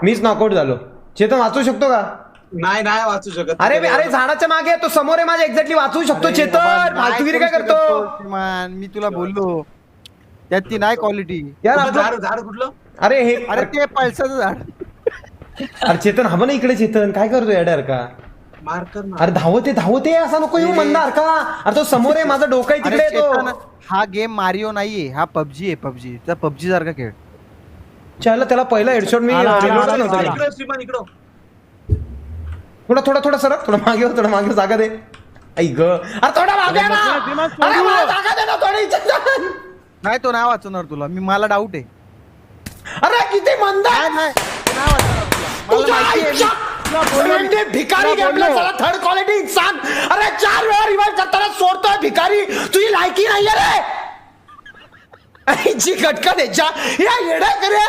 मीच नॉकआउट झालो. चेतन वाचू शकतो का? नाही नाही वाचू शकत. अरे अरे झाडाच्या मागे आहे, तो समोर आहे माझ्या एक्झॅक्टली वाचू शकतो. अरे चेतन बाबा, नाही फालतूगिरी काय करू करतो शकत तो, श्रीमान. मी तुला बोललो त्यात ती नाही क्वालिटी. यार कुठलं आपलं- झाड झाड कुठलं? अरे हे अरे ते पळसाचं झाड. अरे चेतन हवं ना इकडे. चेतन काय करतो यार का? मार्कर ना. अरे धावते असा नको येऊ मंदार का? अरे तो समोर आहे, माझा डोकं आहे अरे तिकडे चेतन, तो. हा गेम मारिओ नाहीये, हा पबजी आहे. पबजी त्या पबजी सारखा खेळ. चला त्याला पहिला हेडशॉट मी आला, reload आला, नव्हतं आला. केलं. इकडं श्रीमान इकडं. थोडा सरक, थोडा मागे हो, थोडा मागे जागा दे. ऐ ग अरे थोडा मागे आहे ना. श्रीमान, अरे मला जागा दे ना थोडी. चेतन. नाही तो नाही वाचवणार तुला. मला डाऊट आहे. अरे किती मंदार. नाही तो नाही वाचवणार तुला. मला तुझ्या माहिती आहे. आईच्या म्हणजे भिकारी गेमला चला थर्ड क्वालिटी इंसान. अरे 4 वेळा रिवाइव करताना सोडतोय भिकारी. तुझी लायकी नाहीये रे. आईची कटकट याच्या या येड्या करे.